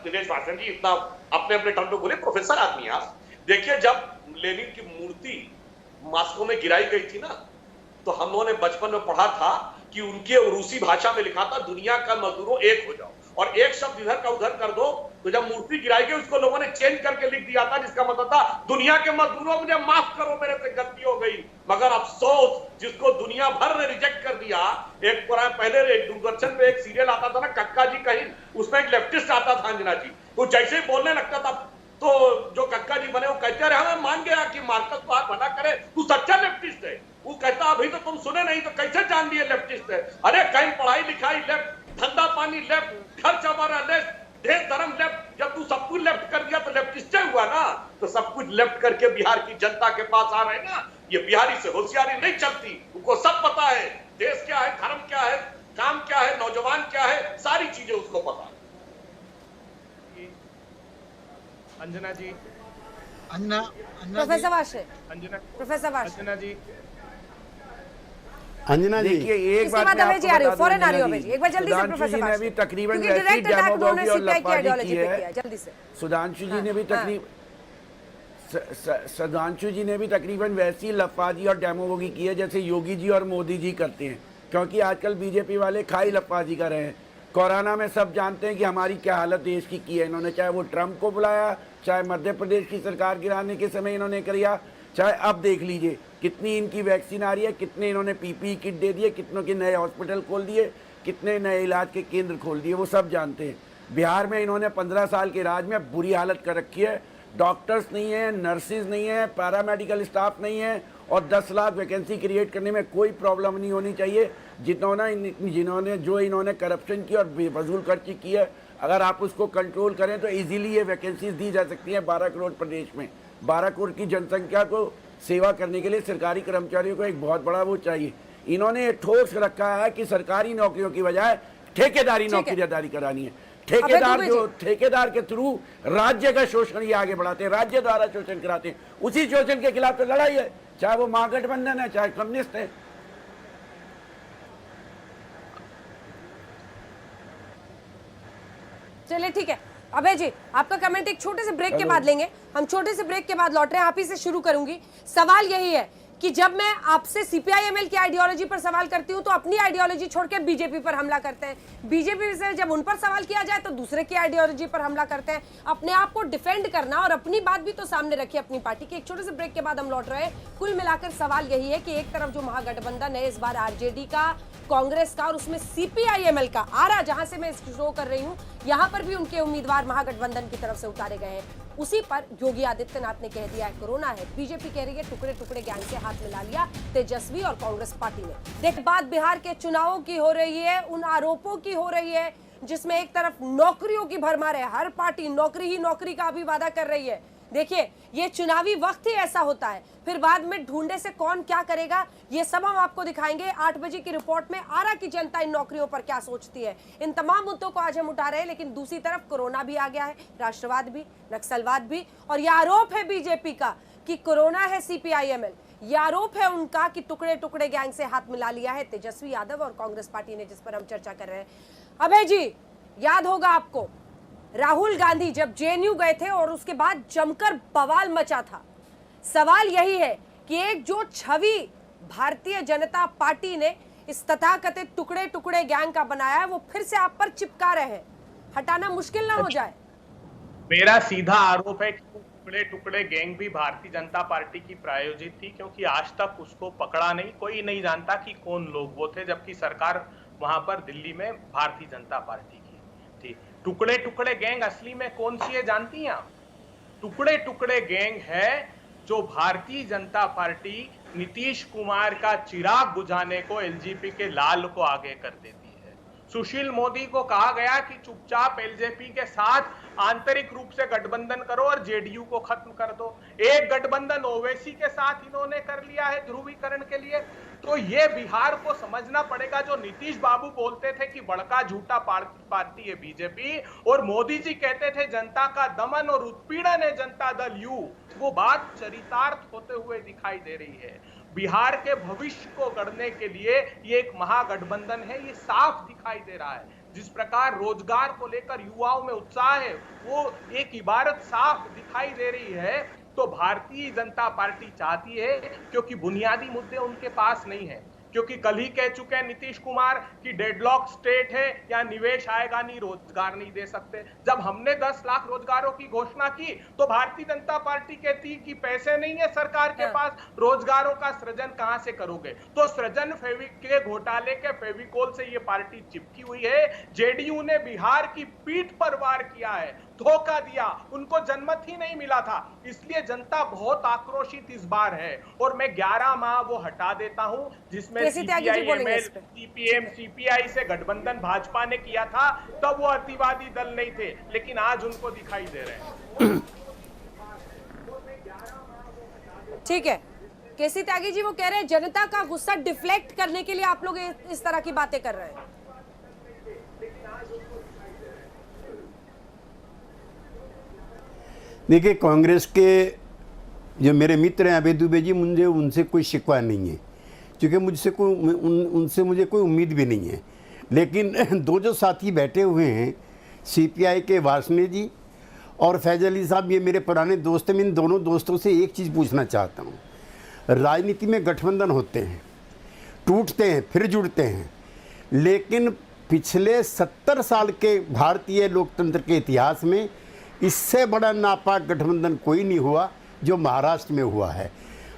दिनेश भाषण जी इतना अपने अपने टर्म पे बोले, प्रोफेसर आदमी आप। देखिए जब लेनिन की मूर्ति मॉस्को में गिराई गई थी ना, तो हम लोगों ने बचपन में पढ़ा था कि उनके रूसी भाषा में लिखा था दुनिया का मजदूरों एक हो जाओ, और एक शब्द इधर का उधर कर दो। तो जब मूर्ति गिराई गई उसको लोगों ने चेंज करके लिख दिया था, जिसका मतलब था दुनिया के मजदूरों मुझे माफ करो, मेरे से गलती हो गई। मगर अफसोस जिसको दुनिया भर ने रिजेक्ट कर दिया। एक पहले एक दूरदर्शन पे एक सीरियल आता था ना, कक्का जी कहीं, उसमें एक लेफ्टिस्ट आता था अंजना जी, तो जैसे ही बोलने लगता था तो जो कक्का जी बने वो कहते रहे हमें मान गया कि मार्कस को आप बना करे, तू सच्चा लेफ्टिस्ट है। वो कहता अभी तो तुम सुने नहीं तो कैसे जान लिए लेफ्टिस्ट है? अरे कहीं पढ़ाई लिखाई लेफ्ट, धंधा पानी लेफ्ट, खर्च हमारा लेफ्ट, देश धर्म लेफ्ट। जब तू सब कुछ लेफ्ट कर दिया तो लेफ्टिस्ट हुआ ना। तो सब कुछ लेफ्ट करके बिहार की जनता के पास आ रहे ना। ये बिहारी से होशियारी नहीं चलती, उनको सब पता है देश क्या है, धर्म क्या है, काम क्या है, नौजवान क्या है, सारी चीजें उसको पता है। अंजना जी, प्रोफेसर वाशे, अंजना, प्रोफेसर वाशे, अंजना जी, अंजना जी देखिए एक इसके बाद अभय जी आ रही हो, फौरन आ रही हो अभय जी, एक बार जल्दी से प्रोफेसर ने भी वाशे, तकरीबन क्योंकि वैसी डायरेक्ट अटैक उन्होंने डेमोगोगी और सीपीआई की लफाजी आइडियोलॉजी की पे है। किया, जल्दी से। सुधांशु जी ने भी सुधांशु जी ने भी तकरीबन वैसी लफाजी और डेमोगोगी की है जैसे योगी जी और मोदी जी करते हैं, क्योंकि आजकल बीजेपी वाले खाई लफाजी कर रहे हैं। कोरोना में सब जानते हैं कि हमारी क्या हालत देश की है इन्होंने, चाहे वो ट्रंप को बुलाया, चाहे मध्य प्रदेश की सरकार गिराने के समय इन्होंने किया, चाहे अब देख लीजिए कितनी इनकी वैक्सीन आ रही है, कितने इन्होंने पीपीई किट दे दिए, कितनों के नए हॉस्पिटल खोल दिए, कितने नए इलाज के केंद्र खोल दिए, वो सब जानते हैं। बिहार में इन्होंने 15 साल के राज में बुरी हालत कर रखी है। डॉक्टर्स नहीं है, नर्सिस नहीं है, पैरामेडिकल स्टाफ नहीं है, और 10 लाख वैकेंसी क्रिएट करने में कोई प्रॉब्लम नहीं होनी चाहिए। इन्होंने करप्शन की और बेफजूल खर्ची की है, अगर आप उसको कंट्रोल करें तो इजीली ये वैकेंसीज दी जा सकती हैं। 12 करोड़ प्रदेश में 12 करोड़ की जनसंख्या को सेवा करने के लिए सरकारी कर्मचारियों को एक बहुत बड़ा वो चाहिए। इन्होंने ठोस रखा है कि सरकारी नौकरियों की बजाय ठेकेदारी नौकरियादारी करानी है। ठेकेदार के थ्रू राज्य का शोषण ये आगे बढ़ाते हैं, राज्य द्वारा शोषण कराते हैं। उसी शोषण के खिलाफ तो लड़ाई है, चाहे वो महागठबंधन है चाहे कम्युनिस्ट है। चलिए ठीक है अभय जी, आपका कमेंट एक छोटे से ब्रेक के बाद लेंगे। हम छोटे से ब्रेक के बाद लौट रहे हैं, आप ही से शुरू करूंगी। सवाल यही है कि जब मैं आपसे सीपीआई-एमएल की आइडियोलॉजी पर सवाल करती हूं तो अपनी आइडियोलॉजी छोड़ के बीजेपी पर हमला करते हैं, बीजेपी से जब उन पर सवाल किया जाए तो दूसरे की आइडियोलॉजी पर हमला करते हैं। अपने आप को डिफेंड करना और अपनी बात भी तो सामने रखिए अपनी पार्टी की। एक छोटे से ब्रेक के बाद हम लौट रहे हैं। कुल मिलाकर सवाल यही है कि एक तरफ जो महागठबंधन है इस बार आरजेडी का, कांग्रेस का और उसमें सीपीआई-एमएल का, आरा जहां से मैं शो कर रही हूं यहां पर भी उनके उम्मीदवार महागठबंधन की तरफ से उतारे गए हैं। उसी पर योगी आदित्यनाथ ने कह दिया है कोरोना है, बीजेपी कह रही है टुकड़े टुकड़े गैंग से हाथ मिला लिया तेजस्वी और कांग्रेस पार्टी ने। देख बात बिहार के चुनावों की हो रही है, उन आरोपों की हो रही है जिसमें एक तरफ नौकरियों की भरमार है, हर पार्टी नौकरी ही नौकरी का अभी वादा कर रही है। देखिए ये चुनावी वक्त ही ऐसा होता है, फिर बाद में ढूंढे से कौन क्या करेगा ये सब हम आपको दिखाएंगे। 8 बजे की रिपोर्ट में आरा की जनता इन नौकरियों पर क्या सोचती है, इन तमाम मुद्दों को आज हम उठा रहे हैं। लेकिन दूसरी तरफ कोरोना भी आ गया है, राष्ट्रवाद भी, नक्सलवाद भी, और यह आरोप है बीजेपी का कि कोरोना है सीपीआई-एमएल, यह आरोप है उनका कि टुकड़े टुकड़े गैंग से हाथ मिला लिया है तेजस्वी यादव और कांग्रेस पार्टी ने, जिस पर हम चर्चा कर रहे हैं। अभय जी याद होगा आपको राहुल गांधी जब जेएनयू गए थे और उसके बाद जमकर बवाल मचा था। सवाल यही है कि एक जो छवि भारतीय जनता पार्टी ने इस तथाकथित टुकड़े टुकड़े गैंग का बनाया है वो फिर से आप पर चिपका रहे हैं, हटाना मुश्किल ना हो जाए। मेरा सीधा आरोप है कि टुकड़े टुकड़े गैंग भी भारतीय जनता पार्टी की प्रायोजित थी, क्योंकि आज तक उसको पकड़ा नहीं, कोई नहीं जानता कि कौन लोग वो थे, जबकि सरकार वहां पर दिल्ली में भारतीय जनता पार्टी की थी। टुकड़े टुकड़े गैंग असली में कौन सी है जानती हैं आप? टुकड़े टुकड़े गैंग है जो भारतीय जनता पार्टी नीतीश कुमार का चिराग बुझाने को एलजेपी के लाल को आगे कर देती है। सुशील मोदी को कहा गया कि चुपचाप एलजेपी के साथ आंतरिक रूप से गठबंधन करो और जेडीयू को खत्म कर दो। एक गठबंधन ओवैसी के साथ इन्होंने कर लिया है ध्रुवीकरण के लिए। तो ये बिहार को समझना पड़ेगा। जो नीतीश बाबू बोलते थे कि बड़का झूठा पार्टी है बीजेपी, और मोदी जी कहते थे जनता का दमन और उत्पीड़न है जनता दल यू, वो बात चरितार्थ होते हुए दिखाई दे रही है। बिहार के भविष्य को गढ़ने के लिए ये एक महागठबंधन है, ये साफ दिखाई दे रहा है। जिस प्रकार रोजगार को लेकर युवाओं में उत्साह है, वो एक इबारत साफ दिखाई दे रही है। तो भारतीय जनता पार्टी चाहती है, क्योंकि बुनियादी मुद्दे उनके पास नहीं है, क्योंकि कल ही कह चुके हैं नीतीश कुमार कि डेडलॉक स्टेट है, या निवेश आएगा नहीं, रोजगार नहीं दे सकते। जब हमने 10 लाख रोजगारों की घोषणा की तो भारतीय जनता पार्टी कहती कि पैसे नहीं है सरकार के पास, रोजगारों का सृजन कहां से करोगे। तो सृजन के घोटाले के फेविकोल से ये पार्टी चिपकी हुई है। जेडीयू ने बिहार की पीठ पर वार किया है, धोखा दिया, उनको जनमत ही नहीं मिला था, इसलिए जनता बहुत आक्रोशित इस बार है। और मैं 11 माह वो हटा देता हूं जिसमें सीपीएम सीपीआई से गठबंधन भाजपा ने किया था, तब वो अतिवादी दल नहीं थे, लेकिन आज उनको दिखाई दे रहे हैं। ठीक है, केसी त्यागी जी वो कह रहे हैं जनता का गुस्सा डिफ्लेक्ट करने के लिए आप लोग इस तरह की बातें कर रहे हैं। देखिए, कांग्रेस के जो मेरे मित्र हैं अभय दुबे जी, मुझे उनसे कोई शिकवा नहीं है, क्योंकि उनसे मुझे कोई उम्मीद भी नहीं है। लेकिन दो जो साथी बैठे हुए हैं, सीपीआई के वासने जी और फैज अली साहब, ये मेरे पुराने दोस्त हैं। मैं इन दोनों दोस्तों से एक चीज़ पूछना चाहता हूँ। राजनीति में गठबंधन होते हैं, टूटते हैं, फिर जुड़ते हैं, लेकिन पिछले 70 साल के भारतीय लोकतंत्र के इतिहास में इससे बड़ा नापाक गठबंधन कोई नहीं हुआ जो महाराष्ट्र में हुआ है।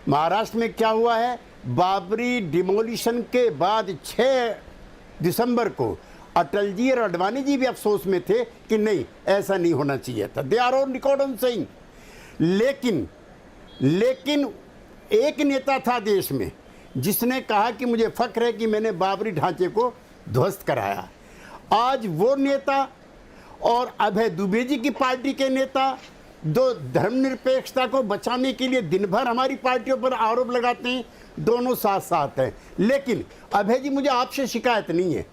महाराष्ट्र में क्या हुआ है, बाबरी डिमोलिशन के बाद 6 दिसंबर को अटल जी और अडवाणी जी भी अफसोस में थे कि नहीं, ऐसा नहीं होना चाहिए था। They are on record on saying. लेकिन एक नेता था देश में जिसने कहा कि मुझे फख्र है कि मैंने बाबरी ढांचे को ध्वस्त कराया। आज वो नेता और अभय दुबे जी की पार्टी के नेता दो धर्मनिरपेक्षता को बचाने के लिए दिन भर हमारी पार्टियों पर आरोप लगाते हैं, दोनों साथ साथ हैं। लेकिन अभय जी, मुझे आपसे शिकायत नहीं है,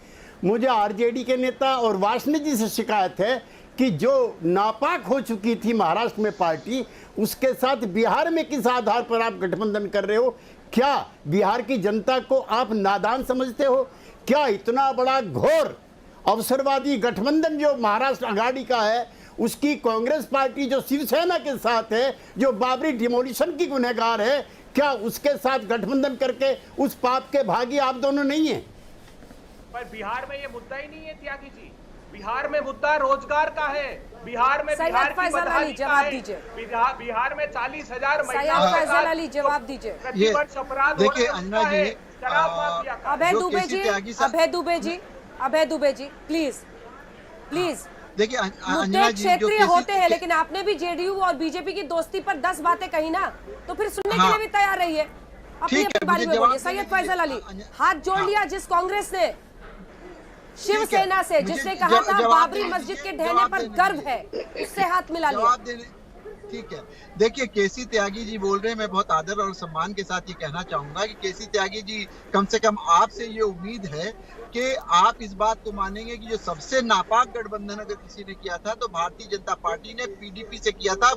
मुझे आरजेडी के नेता और वासने जी से शिकायत है कि जो नापाक हो चुकी थी महाराष्ट्र में पार्टी, उसके साथ बिहार में किस आधार पर आप गठबंधन कर रहे हो? क्या बिहार की जनता को आप नादान समझते हो? क्या इतना बड़ा घोर अवसरवादी गठबंधन जो महाराष्ट्र आघाड़ी का है, उसकी कांग्रेस पार्टी जो शिवसेना के साथ है, जो बाबरी डिमोलिशन की गुनहगार है, क्या उसके साथ गठबंधन करके उस पाप के भागी आप दोनों नहीं हैं? पर बिहार में ये मुद्दा ही नहीं है त्यागी जी। बिहार में मुद्दा रोजगार का है। बिहार में बिहार की बदहाली जवाब दीजिए। बिहार में 40,000 सैयद फैजल अली जवाब दीजिए। प्रतिवर्ष अपराध देखिए अंजना जी, अभय दुबे जी प्लीज देखिए मुद्दे क्षेत्रीय होते हैं, लेकिन आपने भी जेडीयू और बीजेपी की दोस्ती पर 10 बातें कही ना, तो फिर सुनने के लिए भी तैयार रही है। अपनी बारी में बोलिए। सैयद फैजल अली, हाथ जोड़ लिया जिस कांग्रेस ने शिवसेना से, जिसने कहा था बाबरी मस्जिद के ढहने पर गर्व है, उससे हाथ मिला लिया। ठीक है, देखिए केसी त्यागी जी बोल रहे हैं, मैं बहुत आदर और सम्मान के साथ ये कहना चाहूंगा कि केसी त्यागी जी, कम से कम आपसे ये उम्मीद है कि आप इस बात को मानेंगे कि जो सबसे नापाक गठबंधन अगर किसी ने किया था तो भारतीय जनता पार्टी ने पीडीपी से किया था,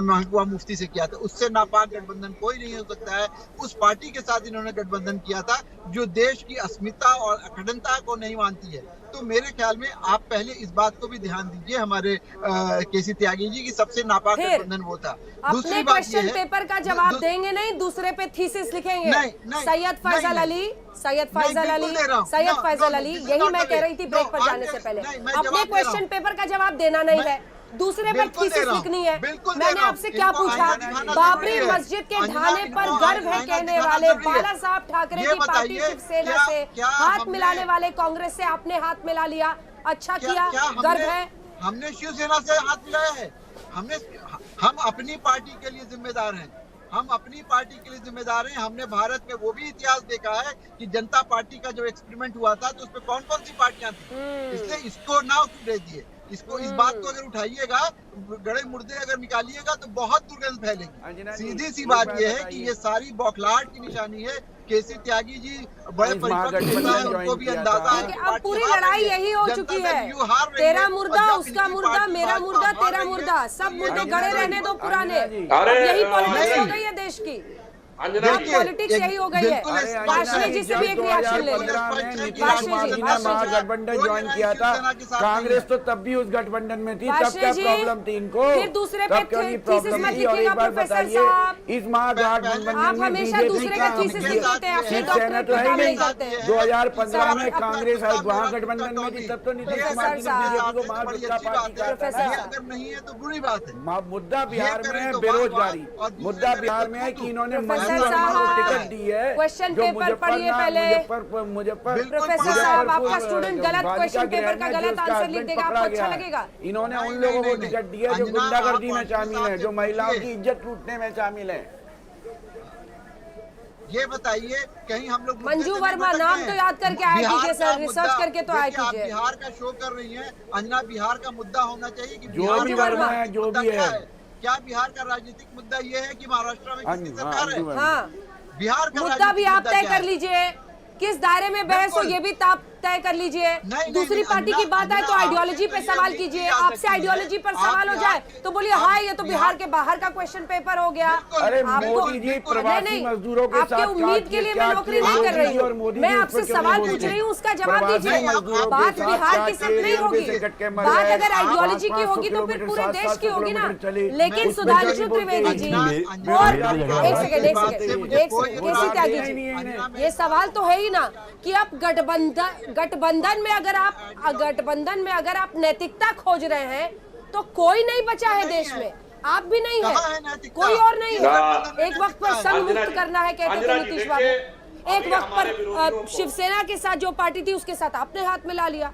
महबूबा मुफ्ती से किया था। उससे नापाक गठबंधन कोई नहीं हो सकता है। उस पार्टी के साथ इन्होंने गठबंधन किया था जो देश की अस्मिता और अखंडता को नहीं मानती है। तो मेरे ख्याल में आप पहले इस बात को भी ध्यान दीजिए हमारे केसी त्यागी जी की सबसे नापाक गठबंधन वो था। दूसरी बात क्वेश्चन पेपर का जवाब देंगे नहीं, दूसरे पे थीसिस लिखेंगे। सैयद फैजल अली, यही मैं कह रही थी ब्रेक पर जाने से पहले, अपने क्वेश्चन पेपर का जवाब देना नहीं है, दूसरे पर थीसिस लिखनी है। मैंने आपसे क्या पूछा? बाबरी मस्जिद के ढाने पर गर्व है कहने वाले बाला साहब ठाकरे की पार्टी शिवसेना से हाथ मिलाने वाले कांग्रेस से आपने हाथ मिला लिया, अच्छा किया, गर्व है। हमने शिवसेना से हाथ मिलाया है, हमने हम अपनी पार्टी के लिए जिम्मेदार हैं, हम अपनी पार्टी के लिए जिम्मेदार हैं। हमने भारत में वो भी इतिहास देखा है कि जनता पार्टी का जो एक्सपेरिमेंट हुआ था तो उसमें कौन कौन सी पार्टियां थी, इसलिए इसको ना दे दिए। इसको इस बात को अगर उठाइएगा, गड़े मुर्दे अगर निकालिएगा तो बहुत दुर्गंध फैलेगी। सीधी सी बात यह है कि ये सारी बौखलाहट की निशानी है। केसी त्यागी जी बड़े परिपक्व नेता हैं, उनको भी अंदाजा है कि अब पूरी लड़ाई यही हो चुकी है, तेरा मुर्दा उसका मुर्दा, मेरा मुर्दा तेरा मुर्दा, सब मुर्दे गड़े रहने दो पुराने। अब यही पॉलिटिक्स हो गई है देश की, पॉलिटिक्स यही हो गई है। वाशनी जी से भी एक रिएक्शन ले लें। महागठबंधन ज्वाइन किया था, कांग्रेस तो तब भी उस गठबंधन में थी, तब क्या प्रॉब्लम थी इनको? फिर दूसरे पे थीसिस मत लिखिएगा प्रोफेसर साहब, इस महागठबंधन आप हमेशा दूसरे का थीसिस लिखते हैं, अपने डॉक्टरेट का काम नहीं करते हैं। 2015 में कांग्रेस महागठबंधन में थी, तब तो नीतीश कुमार जी ने बीजेपी को महागठबंधन अगर नहीं है तो बुरी बात है। मुद्दा बिहार में है बेरोजगारी, मुद्दा बिहार में है कि इन्होंने टिकट दी है। क्वेश्चन पेपर पढ़िए पहले। प्रोफेसर साहब, आपका स्टूडेंट गलत क्वेश्चन पेपर का गलत आंसर लिख देगा, आपको अच्छा लगेगा? इन्होंने उन लोगों को टिकट दी है जो गुंडागर्दी में शामिल है, जो महिलाओं की इज्जत लूटने में शामिल है। ये बताइए कहीं हम लोग मंजू वर्मा नाम तो याद करके आया कीजिए सर, रिसर्च करके तो आया कीजिए। बिहार का शो कर रही है अंजना, बिहार का मुद्दा होना चाहिए कि जो भी वर्मा है, जो भी है, क्या बिहार का राजनीतिक मुद्दा ये है कि महाराष्ट्र में किसकी सरकार है? हाँ, बिहार का मुद्दा भी आप तय कर लीजिए, किस दायरे में बहस हो ये भी आप तय कर लीजिए। दूसरी पार्टी की बात है तो आइडियोलॉजी पे सवाल कीजिए, आपसे आइडियोलॉजी पर सवाल हो जाए तो बोलिए हाँ ये तो बिहार के बाहर का क्वेश्चन पेपर हो गया। अरे मोदी जी प्रवासी मजदूरों के आपके उम्मीद के लिए मैं नौकरी नहीं कर रही हूँ, मैं आपसे सवाल पूछ रही हूँ, उसका जवाब दीजिए। बात बिहार की सिर्फ नहीं होगी, बात अगर आइडियोलॉजी की होगी तो फिर पूरे देश की होगी ना। लेकिन सुधांशु त्रिवेदी जी और एक सेकेंड केसी त्यागी जी, ये सवाल तो है ही ना कि आप गठबंधन में अगर आप नैतिकता खोज रहे हैं तो कोई नहीं बचा है देश में, आप भी नहीं है, कोई और नहीं है। एक वक्त पर संघ मुक्त करना है कहते थे नीतीश बाबू, एक वक्त पर शिवसेना के साथ जो पार्टी थी उसके साथ आपने हाथ मिला लिया।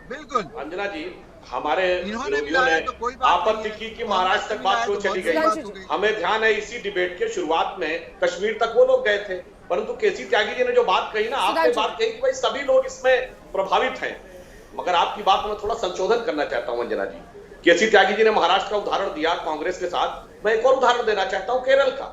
बिल्कुल अंजना जी, हमारे विरोधियों ने आपत्ति की कि महाराष्ट्र तक बात क्यों चली गई। हमें ध्यान है इसी डिबेट के शुरुआत में कश्मीर तक वो लोग गए थे, परंतु केसी त्यागी जी ने जो बात कही ना, आपने बात कही कि भाई सभी लोग इसमें प्रभावित हैं, मगर आपकी बात में थोड़ा संशोधन करना चाहता हूं अंजना जी। केसी त्यागी जी ने महाराष्ट्र का उदाहरण दिया कांग्रेस के साथ, मैं एक और उदाहरण देना चाहता हूं केरल का।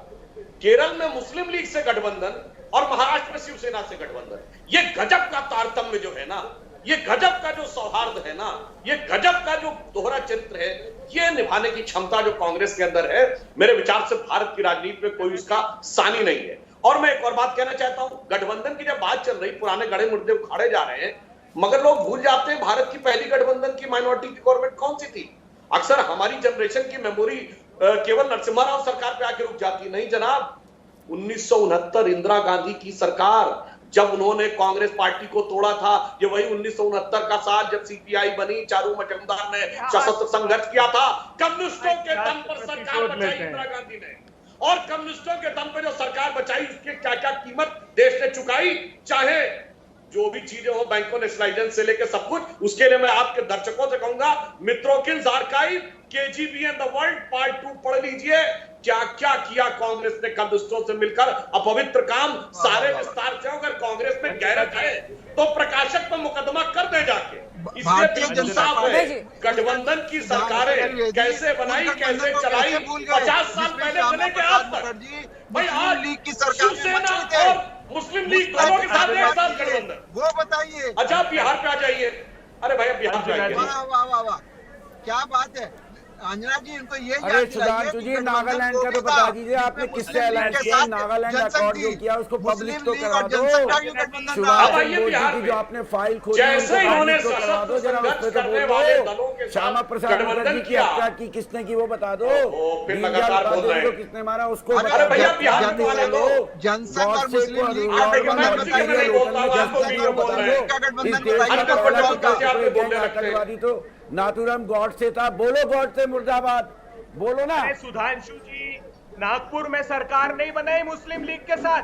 केरल में मुस्लिम लीग से गठबंधन और महाराष्ट्र में शिवसेना से गठबंधन, ये गजब का तारतम्य जो है ना, ये गजब का जो सौहार्द है ना, ये गजब का जो दोहरा चरित्र है, ये निभाने की क्षमता जो कांग्रेस के अंदर है, मेरे विचार से भारत की राजनीति में कोई उसका सानी नहीं है। और मैं एक और बात कहना चाहता हूं, गठबंधन की जब बात चल रही, पुराने गड़े मुर्दे उखाड़े जा रहे हैं, मगर लोग भूल जाते हैं भारत की पहली गठबंधन की माइनॉरिटी की गवर्नमेंट कौन सी थी। अक्सर हमारी जनरेशन की मेमोरी केवल नरसिम्हा राव सरकार पे आके रुक जाती, नहीं जनाब। 1969 इंदिरा गांधी की सरकार, जब उन्होंने कांग्रेस पार्टी को तोड़ा था, ये वही 1969 का साल जब सीपीआई बनी, चारू मजूमदार ने सशस्त्र संघर्ष किया था, कम्युनिस्टों के दम पर सरकार बचाई इंदिरा गांधी ने, और कम्युनिस्टों के दम पे जो सरकार बचाई उसकी क्या क्या कीमत देश ने चुकाई, चाहे जो भी चीजें हो, बैंकों नेशनलाइजेशन से लेकर सब कुछ। उसके लिए मैं आपके दर्शकों से कहूंगा, Mitrokhin's archive KGB and the world part 2 पढ़ लीजिए, क्या क्या किया कांग्रेस ने कम्युनिस्टों से मिलकर, अपवित्र काम सारे विस्तार से। अगर कांग्रेस में गैरत है तो प्रकाशक पर मुकदमा कर दे जाके। इसलिए साफ है, गठबंधन की सरकारें कैसे बनाई, कैसे चलाई, 50 साल पहले बने के आज तक। भाई आज शिवसेना और मुस्लिम लीग दोनों के साथ एक साथ गठबंधन, वो बताइए। अच्छा बिहार पे आ जाइए। अरे भैया बिहार पे आइए। वाह, क्या बात है अंजना जी, इनको ये अरे सुधांशु जी, नागालैंड का तो बता दीजिए, आपने किससे अलायंस किया? नागालैंड अकॉर्ड जो किया उसको पब्लिक तो करा दो। सुभाष जी की जो आपने फाइल खोली तो करा दो, जरा उस पर बोलो। श्यामा प्रसाद मुखर्जी की हत्या की किसने की वो बता दो, किसने मारा उसको आतंकवादी तो नाथुराम गॉडसे था। बोलो गॉडसे मुर्दाबाद, बोलो ना। सुधांशु जी, नागपुर में सरकार नहीं बनाई मुस्लिम लीग के साथ,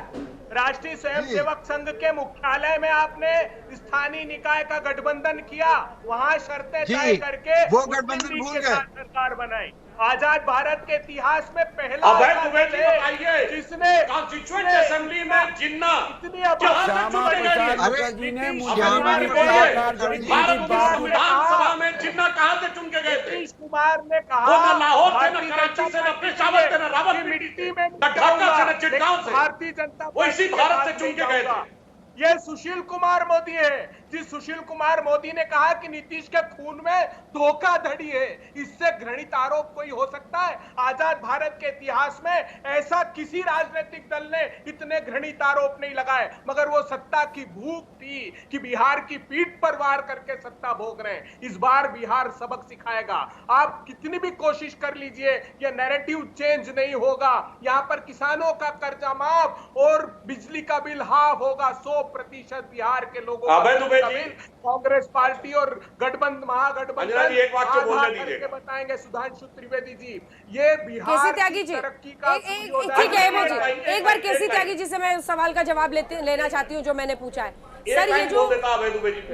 राष्ट्रीय स्वयंसेवक संघ के मुख्यालय में आपने स्थानीय निकाय का गठबंधन किया, वहां शर्तें तय करके वो गठबंधन भूल गए, सरकार बनाई। आजाद भारत के इतिहास में पहला अभय ऐसा दुबे दल जी है बताइए, जिसने कॉन्स्टिट्यूएंट असेंबली में जिन्ना इतनी जहां से आबादी चुने गए थे। मुखर्जी जी ने नीतीश मुझे कुमार हमारी ने कलाकार जयंती भारत की की बात विधानसभा में जिन्ना कहां से चुन के गए थे? नीतीश कुमार ने वो कहा न लाहौर से, न भारतीय कराची जनता से, न पार्टी पेशावर से, न की रावलपिंडी मिट्टी से, में न ढाका से, न चिटगांव से। भारतीय जनता वो इसी पार्टी भारत के से चुन साथ के गए जाऊंगा। थे। ये सुशील कुमार मोदी है, जिस सुशील कुमार मोदी ने कहा कि नीतीश के खून में धोखाधड़ी है। इससे घृणित आरोप कोई हो सकता है? आजाद भारत के इतिहास में ऐसा किसी राजनीतिक दल ने इतने घृणित आरोप नहीं लगाए, मगर वो सत्ता की भूख थी कि बिहार की पीठ पर वार करके सत्ता भोग रहे हैं। इस बार बिहार सबक सिखाएगा। आप कितनी भी कोशिश कर लीजिए, ये नैरेटिव चेंज नहीं होगा। यहाँ पर किसानों का कर्जा माफ और बिजली का बिल हाफ होगा। 100% बिहार के लोगों अभय दुबे जी, कांग्रेस पार्टी और गठबंधन महागठबंधन अंजना जी, एक वाक्य बोलने आधा दीजिए। करके बताएंगे सुधांशु त्रिवेदी जी। ये बिहार केसी त्यागी जी, तरक्की का ठीक है एमओ जी, एक बार केसी त्यागी जी से मैं उस सवाल का जवाब लेना चाहती हूँ जो मैंने पूछा है। सर ये जो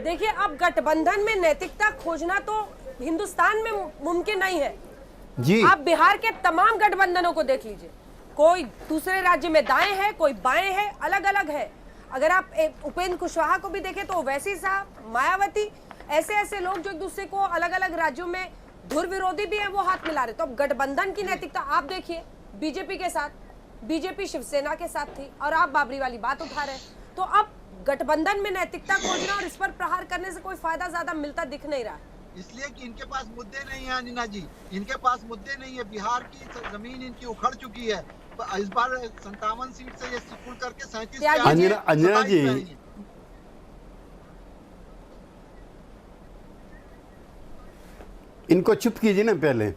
देखिए, अब गठबंधन में नैतिकता खोजना तो हिंदुस्तान में मुमकिन नहीं है जी। आप बिहार के तमाम गठबंधनों को देख लीजिए, कोई दूसरे राज्य में दाएं है, कोई बाएं है, अलग अलग है। अगर आप उपेंद्र कुशवाहा को भी देखें तो वैसी साहब, मायावती, ऐसे ऐसे लोग जो एक दूसरे को अलग अलग राज्यों में धुर विरोधी भी है, वो हाथ मिला रहे। तो अब गठबंधन की नैतिकता आप देखिए, बीजेपी के साथ, बीजेपी शिवसेना के साथ थी और आप बाबरी वाली बात उठा रहे हैं। तो अब गठबंधन में नैतिकता खोजना और इस पर प्रहार करने से कोई फायदा ज्यादा मिलता दिख नहीं रहा। इसलिए कि इनके पास मुद्दे नहीं है अंजना जी, इनके पास मुद्दे नहीं है। बिहार की जमीन इनकी उखड़ चुकी है। इस बार 57 सीट से ये सिकुड़ करके 37 अंजना जी, इनको चुप कीजिए ना पहले।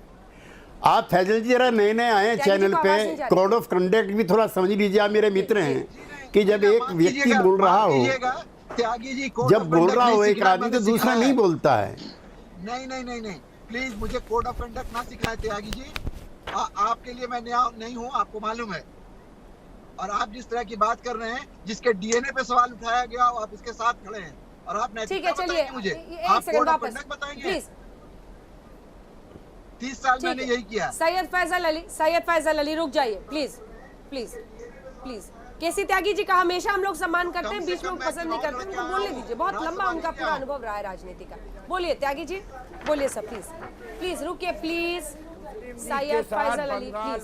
आप फैजल जी जरा नए नए आए हैं चैनल पे, कोड ऑफ कंडक्ट भी थोड़ा समझ लीजिए। आप मेरे मित्र हैं कि जब एक व्यक्ति बोल रहा हो, त्यागी जी, जब बोल रहा हो एक आदमी तो दूसरा नहीं बोलता है। नहीं नहीं नहीं नहीं, प्लीज मुझे कोड ऑफ कंडक्ट ना सिखाए त्यागी जी। आपके लिए मैं नया नहीं हूँ, आपको मालूम है। और आप जिस तरह की बात कर रहे हैं, जिसके डीएनए पे सवाल उठाया गया, आप इसके साथ खड़े हैं और आप नैतिकता बताएंगे मुझे। आप कोड ऑफ कंडक्ट बताएंगे? 30 साल मैंने यही किया। सैयद फैजल अली रुक जाइए प्लीज प्लीज प्लीज। केसी त्यागी जी का हमेशा हम लोग सम्मान करते हैं, बीच में पसंद नहीं करते, उनको बोलने दीजिए। बहुत लंबा उनका पूरा अनुभव रहा है राजनीति का। बोलिए त्यागी जी, बोलिए सर, प्लीज प्लीज रुकिए प्लीज। सैयद फैजल अली प्लीज।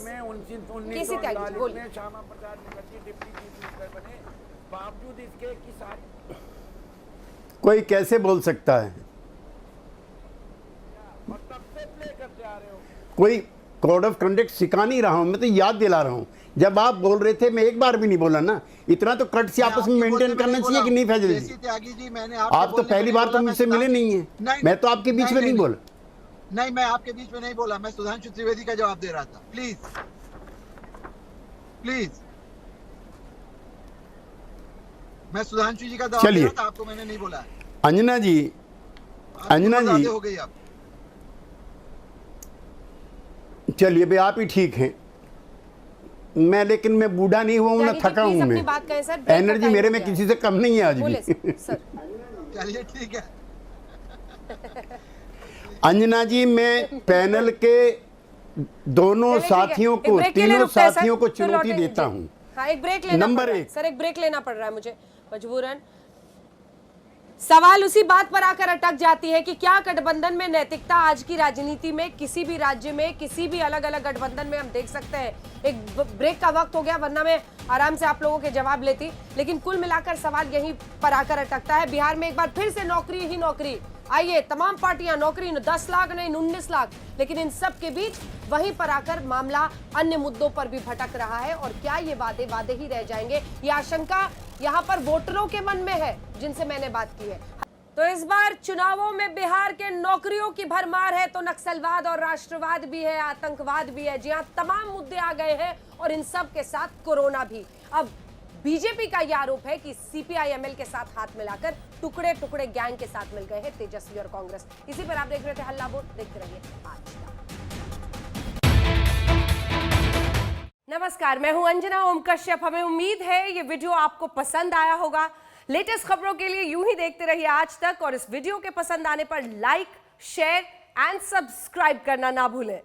केसी त्यागी जी बोलिए। Shyama Prasad Mukherjee deputy chief minister बने, बावजूद इसके कि सारे कोई कैसे बोल सकता है? कोई कोड ऑफ कंडक्ट सिखा नहीं रहा हूं, मैं तो याद दिला रहा हूं। जब आप बोल रहे थे मैं एक बार भी नहीं बोला ना। इतना तो कट से आपस में मेंटेन करना चाहिए कि नहीं फैजल जी? त्यागी जी, मैंने आप तो पहली बार तो मुझसे मिले नहीं है। मैं तो आपके बीच में नहीं बोला। नहीं, मैं आपके बीच में नहीं बोला, मैं सुधांशु त्रिवेदी का जवाब दे रहा था। प्लीज प्लीज, मैं सुधांशु जी का जवाब दे रहा था, आपको मैंने नहीं बोला। अंजना जी, हो गई आप। चलिए भाई, आप ही ठीक हैं। मैं लेकिन मैं बूढ़ा नहीं हुआ हूँ ना थका हूँ मैं। एनर्जी मेरे में किसी से कम नहीं है आज भी। चलिए ठीक है। अंजना जी, मैं पैनल के दोनों साथियों को, तीनों साथियों को चुनौती देता हूँ। हाँ, एक ब्रेक लेना नंबर 1 सर, एक ब्रेक लेना पड़ रहा है मुझे मजबूरन। सवाल उसी बात पर आकर अटक जाती है कि क्या गठबंधन में नैतिकता आज की राजनीति में किसी भी राज्य में, किसी भी अलग अलग गठबंधन में हम देख सकते हैं। एक ब्रेक का वक्त हो गया, वरना मैं आराम से आप लोगों के जवाब लेती, लेकिन कुल मिलाकर सवाल यहीं पर आकर अटकता है। बिहार में एक बार फिर से नौकरी ही नौकरी। आइए, तमाम पार्टियां नौकरी 10 लाख नहीं 19 लाख, लेकिन इन सब के बीच वहीं पर आकर मामला अन्य मुद्दों पर भी भटक रहा है। और क्या ये वादे ही रह जाएंगे? ये आशंका यहाँ पर वोटरों के मन में है जिनसे मैंने बात की है। तो इस बार चुनावों में बिहार के नौकरियों की भरमार है, तो नक्सलवाद और राष्ट्रवाद भी है, आतंकवाद भी है। जी हाँ, तमाम मुद्दे आ गए हैं और इन सब के साथ कोरोना भी। अब बीजेपी का यह आरोप है कि सीपीआई-एमएल के साथ हाथ मिलाकर टुकड़े टुकड़े गैंग के साथ मिल गए हैं तेजस्वी और कांग्रेस। इसी पर आप देख रहे थे हल्ला बोल, देखते रहिए आज तक। नमस्कार, मैं हूं अंजना ओम कश्यप। हमें उम्मीद है ये वीडियो आपको पसंद आया होगा। लेटेस्ट खबरों के लिए यूं ही देखते रहिए आज तक, और इस वीडियो के पसंद आने पर लाइक, शेयर एंड सब्सक्राइब करना ना भूलें।